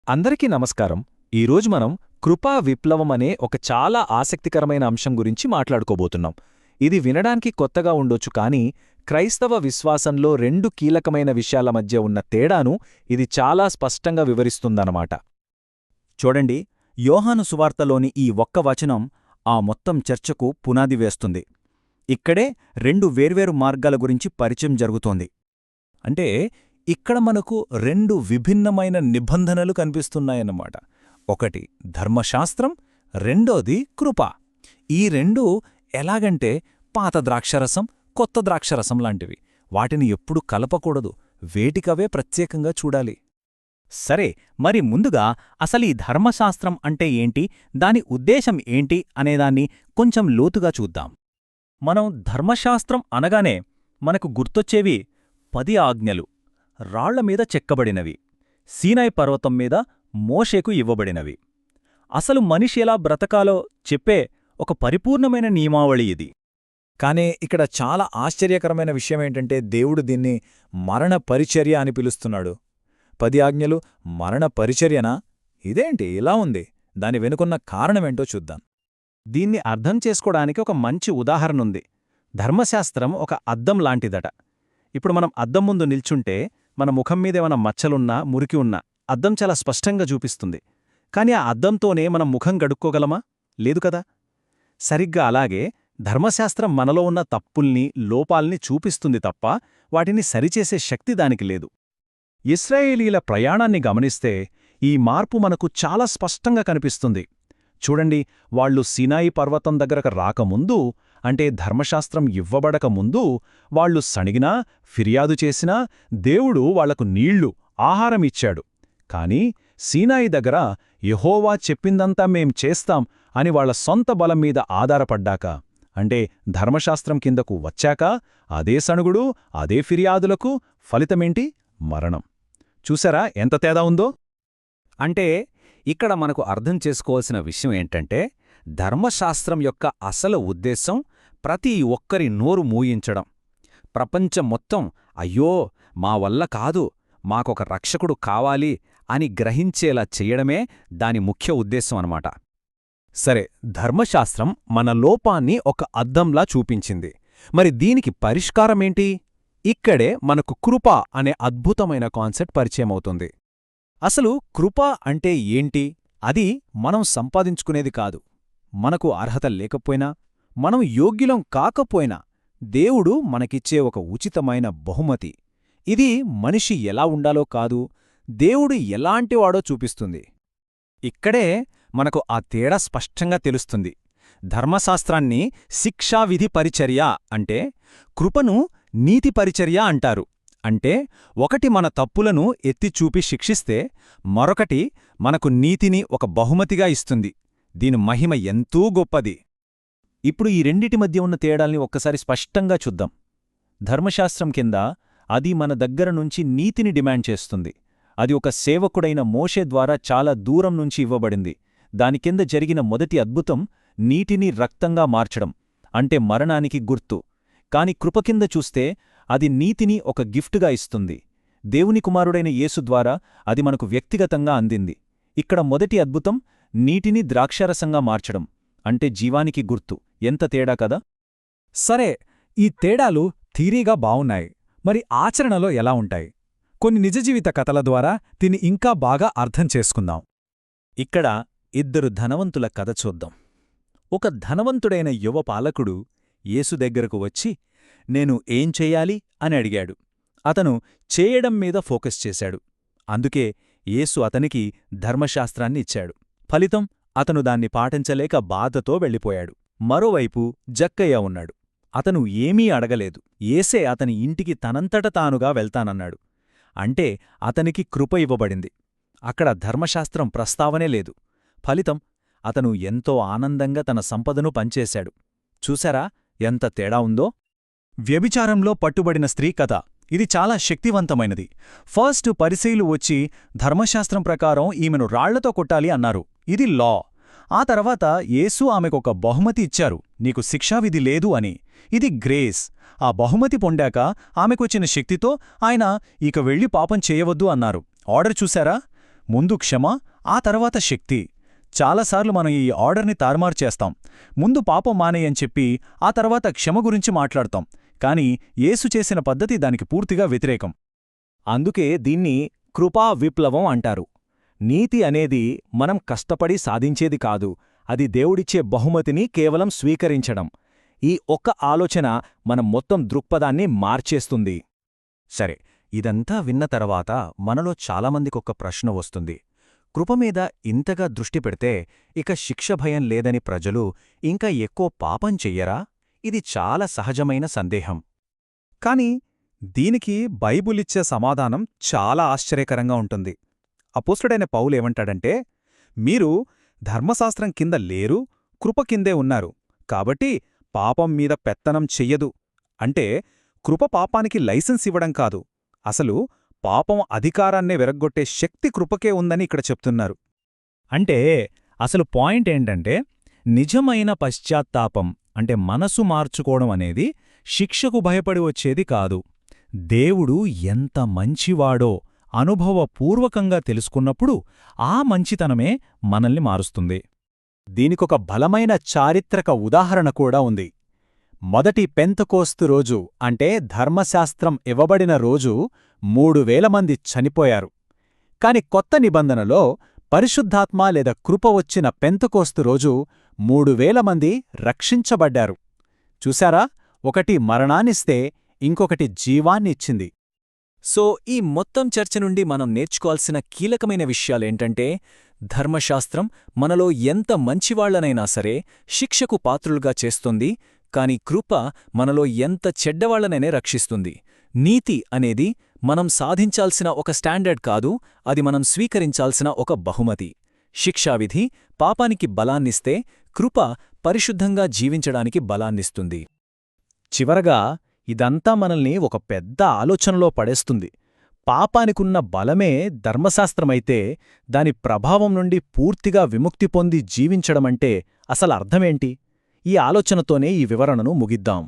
అందరికీ నమస్కారం. ఈరోజు మనం కృపా విప్లవం అనే ఒక చాలా ఆసక్తికరమైన అంశం గురించి మాట్లాడుకోబోతున్నాం. ఇది వినడానికి కొత్తగా ఉండొచ్చు, కానీ క్రైస్తవ విశ్వాసంలో రెండు కీలకమైన విషయాల మధ్య ఉన్న తేడాను ఇది చాలా స్పష్టంగా వివరిస్తుందన్నమాట. చూడండి, యోహాను సువార్తలోని ఈ ఒక్క వచనం ఆ మొత్తం చర్చకు పునాది వేస్తుంది. ఇక్కడే రెండు వేర్వేరు మార్గాల గురించి పరిచయం జరుగుతోంది. అంటే ఇక్కడ మనకు రెండు విభిన్నమైన నిబంధనలు కనిపిస్తున్నాయన్నమాట. ఒకటి ధర్మశాస్త్రం, రెండోది కృప. ఈ రెండూ ఎలాగంటే పాత ద్రాక్షరసం, కొత్త ద్రాక్షరసం లాంటివి. వాటిని ఎప్పుడూ కలపకూడదు, వేటికవే ప్రత్యేకంగా చూడాలి. సరే, మరి ముందుగా అసలీ ధర్మశాస్త్రం అంటే ఏంటి, దాని ఉద్దేశం ఏంటి అనేదాన్ని కొంచెం లోతుగా చూద్దాం. మనం ధర్మశాస్త్రం అనగానే మనకు గుర్తొచ్చేవి 10 ఆజ్ఞలు, రాళ్లమీద చెక్కబడినవి, సీనాయి పర్వతం మీద మోషేకు ఇవ్వబడినవి. అసలు మనిషి ఎలా బ్రతకాలో చెప్పే ఒక పరిపూర్ణమైన నియమావళి ఇది. కానే ఇక్కడ చాలా ఆశ్చర్యకరమైన విషయమేంటంటే దేవుడు దీన్ని మరణ పరిచర్య అని పిలుస్తున్నాడు. 10 ఆజ్ఞలు మరణ పరిచర్యనా? ఇదేంటి ఇలా ఉంది? దాని వెనుకున్న కారణమేంటో చూద్దాం. దీన్ని అర్థం చేసుకోవడానికి ఒక మంచి ఉదాహరణుంది. ధర్మశాస్త్రం ఒక అద్దం లాంటిదట. ఇప్పుడు మనం అద్దం ముందు నిల్చుంటే మన ముఖం మీదేమన్నా మచ్చలున్నా, మురికి ఉన్నా అద్దం చాలా స్పష్టంగా చూపిస్తుంది. కాని ఆ అద్దంతోనే మనం ముఖం గడుక్కోగలమా? లేదు కదా. సరిగ్గా అలాగే ధర్మశాస్త్రం మనలో ఉన్న తప్పుల్ని, లోపాల్ని చూపిస్తుంది తప్ప వాటిని సరిచేసే శక్తి దానికి లేదు. ఇశ్రాయేలీల ప్రయాణాన్ని గమనిస్తే ఈ మార్పు మనకు చాలా స్పష్టంగా కనిపిస్తుంది. చూడండి, వాళ్లు సీనాయి పర్వతం దగ్గరకు రాకముందు, అంటే ధర్మశాస్త్రం ఇవ్వబడకముందు వాళ్లు సణిగినా, ఫిర్యాదు చేసినా దేవుడు వాళ్లకు నీళ్లు, ఆహారమిచ్చాడు. కాని సీనాయి దగ్గర యెహోవా చెప్పిందంతా మేం చేస్తాం అని వాళ్ల సొంత బలం మీద ఆధారపడ్డాక, అంటే ధర్మశాస్త్రం కిందకు వచ్చాక అదే సణుగుడు, అదే ఫిర్యాదులకు ఫలితమేంటి? మరణం. చూసారా ఎంత తేడా ఉందో? అంటే ఇక్కడ మనకు అర్థం చేసుకోవాల్సిన విషయం ఏంటంటే, ధర్మశాస్త్రం యొక్క అసలు ఉద్దేశం ప్రతి ఒక్కరి నోరు మూయించడం. ప్రపంచం మొత్తం అయ్యో మా వల్ల కాదు, మాకొక రక్షకుడు కావాలి అని గ్రహించేలా చెయ్యడమే దాని ముఖ్య ఉద్దేశం అన్నమాట. సరే, ధర్మశాస్త్రం మన లోపాన్ని ఒక అద్దంలా చూపించింది. మరి దీనికి పరిష్కారమేంటి? ఇక్కడే మనకు కృప అనే అద్భుతమైన కాన్సెప్ట్ పరిచయమవుతుంది. అసలు కృప అంటే ఏంటి? అది మనం సంపాదించుకునేది కాదు. మనకు అర్హత లేకపోయినా, మనం యోగ్యులం కాకపోయినా దేవుడు మనకిచ్చే ఒక ఉచితమైన బహుమతి. ఇది మనిషి ఎలా ఉండాలో కాదు, దేవుడు ఎలాంటివాడో చూపిస్తుంది. ఇక్కడే మనకు ఆ తేడా స్పష్టంగా తెలుస్తుంది. ధర్మశాస్త్రాన్ని శిక్షావిధి పరిచర్య అంటే, కృపను నీతి పరిచర్య అంటారు. అంటే ఒకటి మన తప్పులను ఎత్తిచూపి శిక్షిస్తే, మరొకటి మనకు నీతిని ఒక బహుమతిగా ఇస్తుంది. దీని మహిమ ఎంతో గొప్పది. ఇప్పుడు ఈ రెండిటి మధ్య ఉన్న తేడాల్ని ఒక్కసారి స్పష్టంగా చూద్దాం. ధర్మశాస్త్రం కింద అది మన దగ్గర నుంచి నీతిని డిమాండ్ చేస్తుంది. అది ఒక సేవకుడైన మోషే ద్వారా చాలా దూరం నుంచి ఇవ్వబడింది. దాని కింద జరిగిన మొదటి అద్భుతం నీటిని రక్తంగా మార్చడం, అంటే మరణానికి గుర్తు. కాని కృప కింద చూస్తే అది నీతిని ఒక గిఫ్టుగా ఇస్తుంది. దేవుని కుమారుడైన యేసు ద్వారా అది మనకు వ్యక్తిగతంగా అందింది. ఇక్కడ మొదటి అద్భుతం నీటిని ద్రాక్షారసంగా మార్చడం, అంటే జీవానికి గుర్తు. ఎంత తేడా కదా. సరే, ఈ తేడాలు థీరీగా బావున్నాయి. మరి ఆచరణలో ఎలా ఉంటాయి? కొన్ని నిజజీవిత కథల ద్వారా దీన్ని ఇంకా బాగా అర్థం చేసుకుందాం. ఇక్కడ 2 ధనవంతుల కథ చూద్దాం. ఒక ధనవంతుడైన యువ పాలకుడు యేసు దగ్గరకు వచ్చి, నేను ఏం చెయ్యాలి అని అడిగాడు. అతను చేయడం మీద ఫోకస్ చేశాడు. అందుకే యేసు అతనికి ధర్మశాస్త్రాన్ని ఇచ్చాడు. ఫలితం, అతను దాన్ని పాటించలేక బాధతో వెళ్ళిపోయాడు. మరోవైపు జక్కయ్య ఉన్నాడు. అతను ఏమీ అడగలేదు. యేసే అతని ఇంటికి తనంతట తానుగా వెళ్తానన్నాడు. అంటే అతనికి కృప ఇవ్వబడింది. అక్కడ ధర్మశాస్త్రం ప్రస్తావనే లేదు. ఫలితం, అతను ఎంతో ఆనందంగా తన సంపదను పంచేశాడు. చూశారా ఎంత తేడా ఉందో? వ్యభిచారంలో పట్టుబడిన స్త్రీ కథ. ఇది చాలా శక్తివంతమైనది. ఫస్ట్ పరిసయ్యులు వచ్చి ధర్మశాస్త్రం ప్రకారం ఈమెను రాళ్లతో కొట్టాలి అన్నారు. ఇది లా. ఆ తర్వాత యేసు ఆమెకొక బహుమతి ఇచ్చారు, నీకు శిక్షావిధి లేదు అని. ఇది గ్రేస్. ఆ బహుమతి పొందాక ఆమెకొచ్చిన శక్తితో ఆయన ఇక వెళ్ళి పాపం చేయవద్దు అన్నారు. ఆర్డర్ చూశారా? ముందు క్షమ, ఆ తర్వాత శక్తి. చాలాసార్లు మనం ఈ ఆర్డర్ని తారుమారు చేస్తాం. ముందు పాపం మానేయని చెప్పి ఆ తర్వాత క్షమ గురించి మాట్లాడతాం. కాని యేసు చేసిన పద్ధతి దానికి పూర్తిగా వ్యతిరేకం. అందుకే దీన్ని కృపా విప్లవం అంటారు. నీతి అనేది మనం కష్టపడి సాధించేది కాదు, అది దేవుడిచ్చే బహుమతిని కేవలం స్వీకరించడం. ఈ ఒక్క ఆలోచన మన మొత్తం దృక్పథాన్ని మార్చేస్తుంది. సరే, ఇదంతా విన్న తర్వాత మనలో చాలామందికొక్క ప్రశ్న వస్తుంది. కృపమీద ఇంతగా దృష్టి పెడితే ఇక శిక్ష భయం లేదని ప్రజలు ఇంకా ఎక్కువ పాపం చెయ్యరా? ఇది చాలా సహజమైన సందేహం. కాని దీనికి బైబులిచ్చే సమాధానం చాలా ఆశ్చర్యకరంగా ఉంటుంది. అపోస్తుడైన పౌలేమంటాడంటే, మీరు ధర్మశాస్త్రం కింద లేరు, కృప కిందే ఉన్నారు, కాబట్టి పాపం మీద పెత్తనం చెయ్యదు. అంటే కృప పాపానికి లైసెన్స్ ఇవ్వడం కాదు, అసలు పాపం అధికారాన్నే వెరగ్గొట్టే శక్తి కృపకే ఉందని ఇక్కడ చెప్తున్నారు. అంటే అసలు పాయింట్ ఏంటంటే, నిజమైన పశ్చాత్తాపం అంటే మనసు మార్చుకోవడం అనేది శిక్షకు భయపడి వచ్చేది కాదు. దేవుడు ఎంత మంచివాడో అనుభవపూర్వకంగా తెలుసుకున్నప్పుడు ఆ మంచితనమే మనల్ని మారుస్తుంది. దీనికొక బలమైన చారిత్రక ఉదాహరణ కూడా ఉంది. మొదటి పెంతకోస్తు రోజు అంటే ధర్మశాస్త్రం ఇవ్వబడిన రోజు 3000 మంది చనిపోయారు. కాని కొత్త నిబంధనలో పరిశుద్ధాత్మ లేదా కృప వచ్చిన పెంతకోస్తు రోజు 3000 మంది రక్షించబడ్డారు. చూశారా, ఒకటి మరణాన్నిస్తే ఇంకొకటి జీవాన్నిచ్చింది. సో ఈ మొత్తం చర్చ నుండి మనం నేర్చుకోవాల్సిన కీలకమైన విషయాలేంటంటే, ధర్మశాస్త్రం మనలో ఎంత మంచివాళ్లనైనా సరే శిక్షకు పాత్రులుగా చేస్తుంది, కాని కృప మనలో ఎంత చెడ్డవాళ్లనైనా రక్షిస్తుంది. నీతి అనేది మనం సాధించాల్సిన ఒక స్టాండర్డ్ కాదు, అది మనం స్వీకరించాల్సిన ఒక బహుమతి. శిక్షావిధి పాపానికి బలాన్నిస్తే, కృప పరిశుద్ధంగా జీవించడానికి బలాన్నిస్తుంది. చివరగా ఇదంతా మనల్ని ఒక పెద్ద ఆలోచనలో పడేస్తుంది. పాపానికున్న బలమే ధర్మశాస్త్రమైతే దాని ప్రభావం నుండి పూర్తిగా విముక్తి పొంది జీవించడమంటే అసలు అర్థమేంటి? ఈ ఆలోచనతోనే ఈ వివరణను ముగిద్దాం.